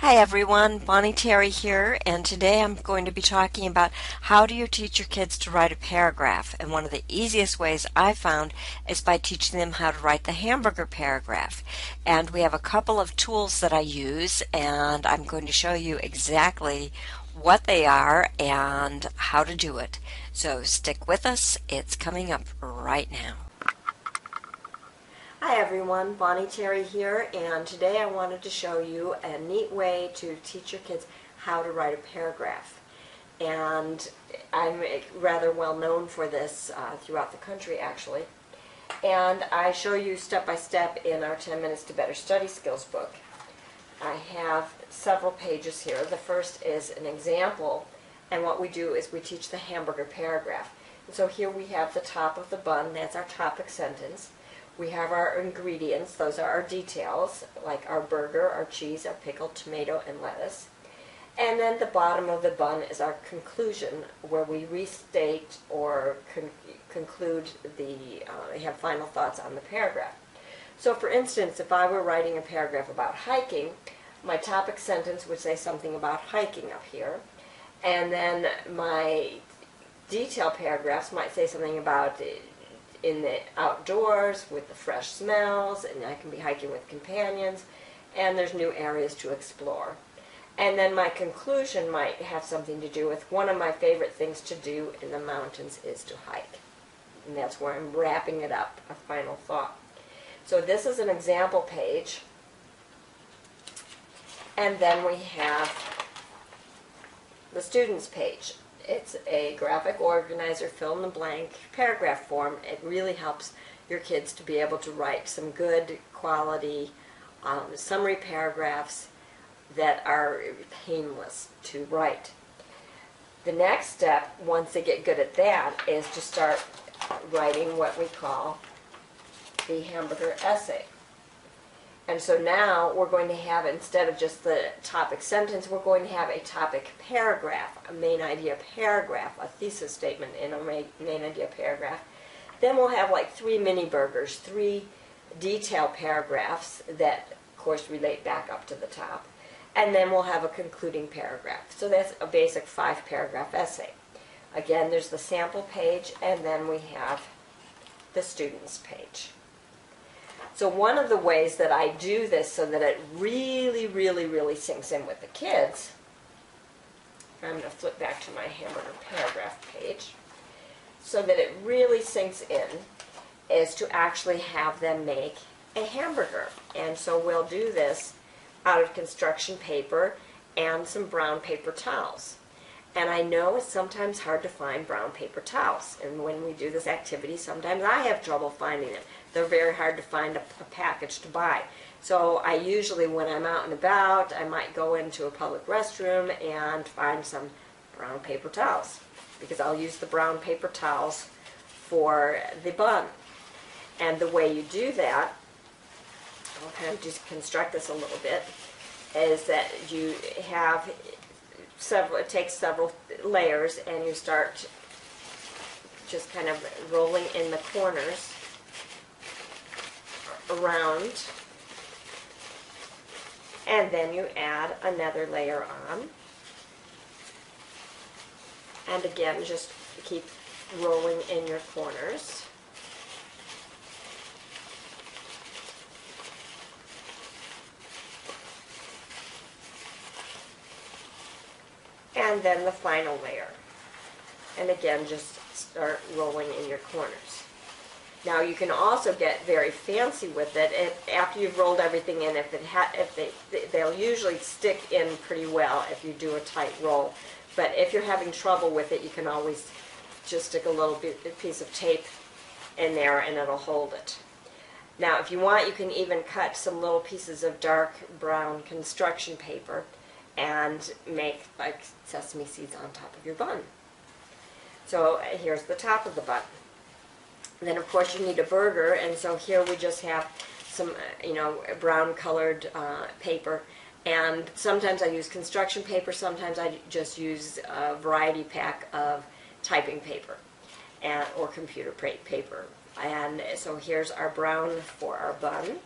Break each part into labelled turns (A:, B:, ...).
A: Hi everyone, Bonnie Terry here, and today I'm going to be talking about how do you teach your kids to write a paragraph. And one of the easiest ways I found is by teaching them how to write the Hamburger Paragraph. And we have a couple of tools that I use, and I'm going to show you exactly what they are and how to do it. So stick with us, it's coming up right now. Hi everyone, Bonnie Terry here, and today I wanted to show you a neat way to teach your kids how to write a paragraph. And I'm rather well known for this throughout the country actually. And I show you step by step in our 10 Minutes to Better Study Skills book. I have several pages here. The first is an example, and what we do is we teach the Hamburger Paragraph. And so here we have the top of the bun, that's our topic sentence. We have our ingredients, those are our details, like our burger, our cheese, our pickled tomato, and lettuce. And then the bottom of the bun is our conclusion, where we restate or conclude have final thoughts on the paragraph. So for instance, if I were writing a paragraph about hiking, my topic sentence would say something about hiking up here, and then my detail paragraphs might say something about in the outdoors with the fresh smells, and I can be hiking with companions, and there's new areas to explore. And then my conclusion might have something to do with one of my favorite things to do in the mountains is to hike. And that's where I'm wrapping it up, a final thought. So this is an example page, and then we have the students page. It's a graphic organizer, fill-in-the-blank paragraph form. It really helps your kids to be able to write some good quality summary paragraphs that are painless to write. The next step, once they get good at that, is to start writing what we call the hamburger essay. And so now we're going to have, instead of just the topic sentence, we're going to have a topic paragraph, a main idea paragraph, a thesis statement in a main idea paragraph. Then we'll have like 3 mini burgers, 3 detail paragraphs that, of course, relate back up to the top. And then we'll have a concluding paragraph. So that's a basic 5-paragraph essay. Again, there's the sample page, and then we have the students page. So one of the ways that I do this so that it really sinks in with the kids, I'm going to flip back to my Hamburger Paragraph page, so that it really sinks in, is to actually have them make a hamburger. And so we'll do this out of construction paper and some brown paper towels. And I know it's sometimes hard to find brown paper towels. And when we do this activity, sometimes I have trouble finding them. They're very hard to find a package to buy. So I usually, when I'm out and about, I might go into a public restroom and find some brown paper towels, because I'll use the brown paper towels for the bun. And the way you do that, I'll kind of just construct this a little bit, is that you have it takes several layers, and you start just kind of rolling in the corners around, and then you add another layer on, and again just keep rolling in your corners. And then the final layer. And again, just start rolling in your corners. Now you can also get very fancy with it. After you've rolled everything in, they'll usually stick in pretty well if you do a tight roll. But if you're having trouble with it, you can always just stick a little piece of tape in there and it'll hold it. Now if you want, you can even cut some little pieces of dark brown construction paper and make like sesame seeds on top of your bun. So here's the top of the bun. Then of course you need a burger, and so here we just have some brown colored paper, and sometimes I use construction paper, sometimes I just use a variety pack of typing paper or computer paper. And so here's our brown for our bun.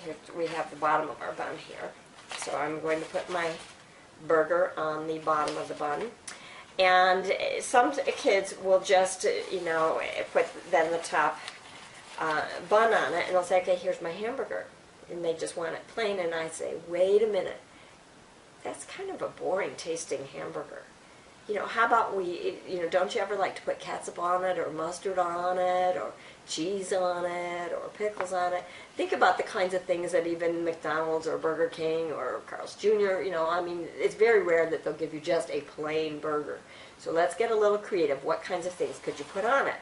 A: Here we have the bottom of our bun here. So I'm going to put my burger on the bottom of the bun. And some kids will just, put then the top bun on it, and they'll say, okay, here's my hamburger. And they just want it plain, and I say, wait a minute. That's kind of a boring tasting hamburger. How about don't you ever like to put ketchup on it, or mustard on it, or cheese on it, or pickles on it? Think about the kinds of things that even McDonald's or Burger King or Carl's Jr., it's very rare that they'll give you just a plain burger. So let's get a little creative. What kinds of things could you put on it?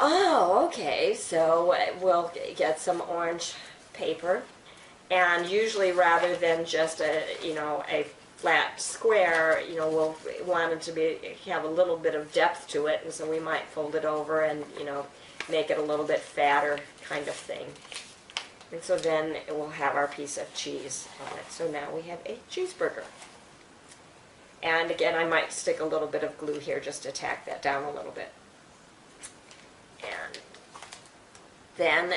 A: Oh, okay, so we'll get some orange paper, and usually rather than just a flat square, we'll want it to have a little bit of depth to it, and so we might fold it over and, make it a little bit fatter kind of thing. And so then we'll have our piece of cheese on it. So now we have a cheeseburger. And again, I might stick a little bit of glue here just to tack that down a little bit. And then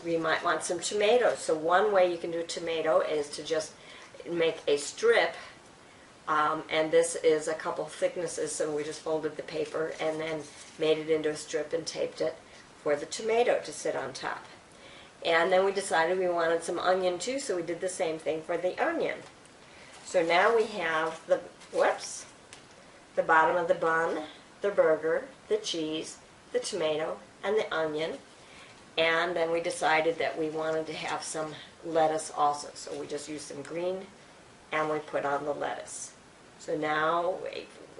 A: we might want some tomatoes. So one way you can do a tomato is to just make a strip, and this is a couple thicknesses, so we just folded the paper and then made it into a strip and taped it for the tomato to sit on top. And then we decided we wanted some onion too, so we did the same thing for the onion. So now we have the bottom of the bun, the burger, the cheese, the tomato, and the onion. And then we decided that we wanted to have some lettuce also. So we just used some green and we put on the lettuce. So now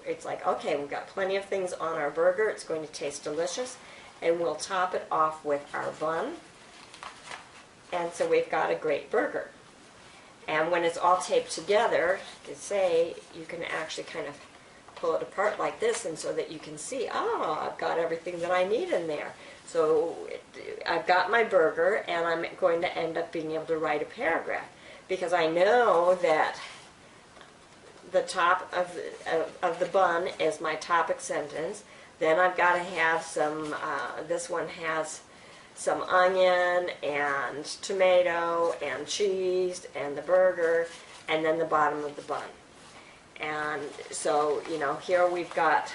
A: it's like, okay, we've got plenty of things on our burger. It's going to taste delicious. And we'll top it off with our bun. And so we've got a great burger. And when it's all taped together, you can actually kind of pull it apart like this, and so that you can see, I've got everything that I need in there. So I've got my burger, and I'm going to end up being able to write a paragraph, because I know that the top of the bun is my topic sentence. Then I've got to have some, this one has some onion and tomato and cheese and the burger, and then the bottom of the bun. And so, here we've got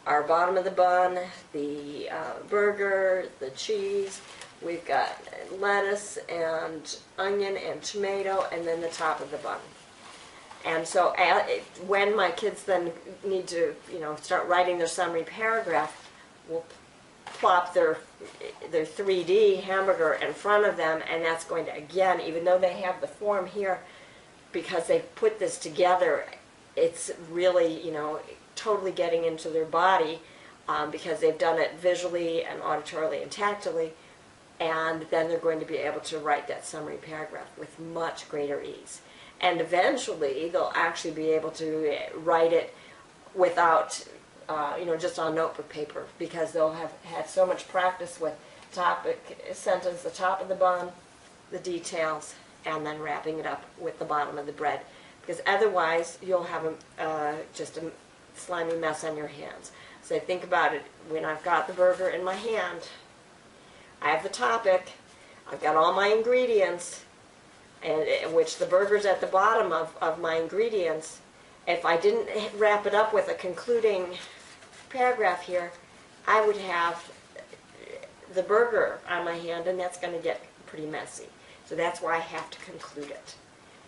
A: our bottom of the bun, the burger, the cheese, we've got lettuce and onion and tomato, and then the top of the bun. And so when my kids then need to, start writing their summary paragraph, we'll plop their 3D hamburger in front of them, and that's going to, again, even though they have the form here, because they put this together, it's really, totally getting into their body, because they've done it visually and auditorily and tactily, and then they're going to be able to write that summary paragraph with much greater ease. And eventually, they'll actually be able to write it without, just on notebook paper, because they'll have had so much practice with topic sentence, the top of the bun, the details, and then wrapping it up with the bottom of the bread. Because otherwise, you'll have just a slimy mess on your hands. So think about it. When I've got the burger in my hand, I have the topic, I've got all my ingredients, and which the burger's at the bottom of my ingredients. If I didn't wrap it up with a concluding paragraph here, I would have the burger on my hand, and that's going to get pretty messy. So that's why I have to conclude it.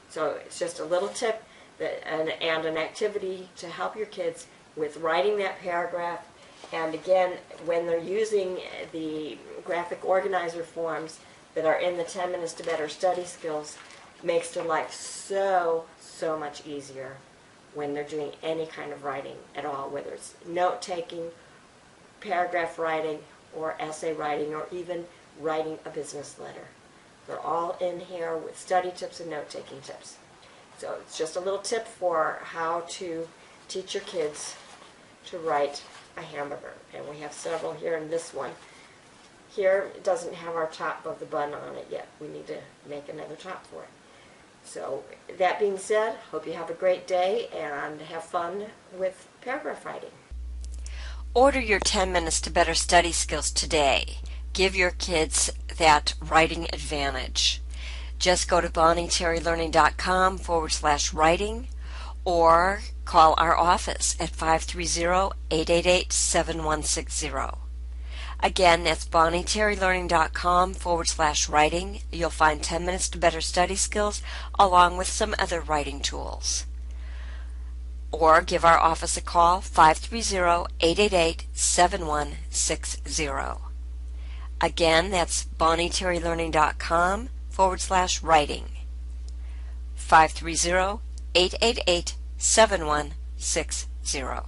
A: So it's just a little tip and an activity to help your kids with writing that paragraph. And again, when they're using the graphic organizer forms that are in the 10 Minutes to Better Study Skills, makes their life so much easier when they're doing any kind of writing at all, whether it's note-taking, paragraph writing, or essay writing, or even writing a business letter. They're all in here with study tips and note-taking tips. So it's just a little tip for how to teach your kids to write a hamburger. And we have several here in this one. Here, it doesn't have our top of the bun on it yet. We need to make another top for it. So that being said, hope you have a great day and have fun with paragraph writing.
B: Order your 10 Minutes to Better Study Skills today. Give your kids that writing advantage. Just go to bonnieterrylearning.com/writing or call our office at 530-888-7160. Again, that's bonnieterrylearning.com/writing. You'll find 10 minutes to better study skills along with some other writing tools. Or give our office a call, 530-888-7160. Again, that's bonnieterrylearning.com/writing. 530-888-7160.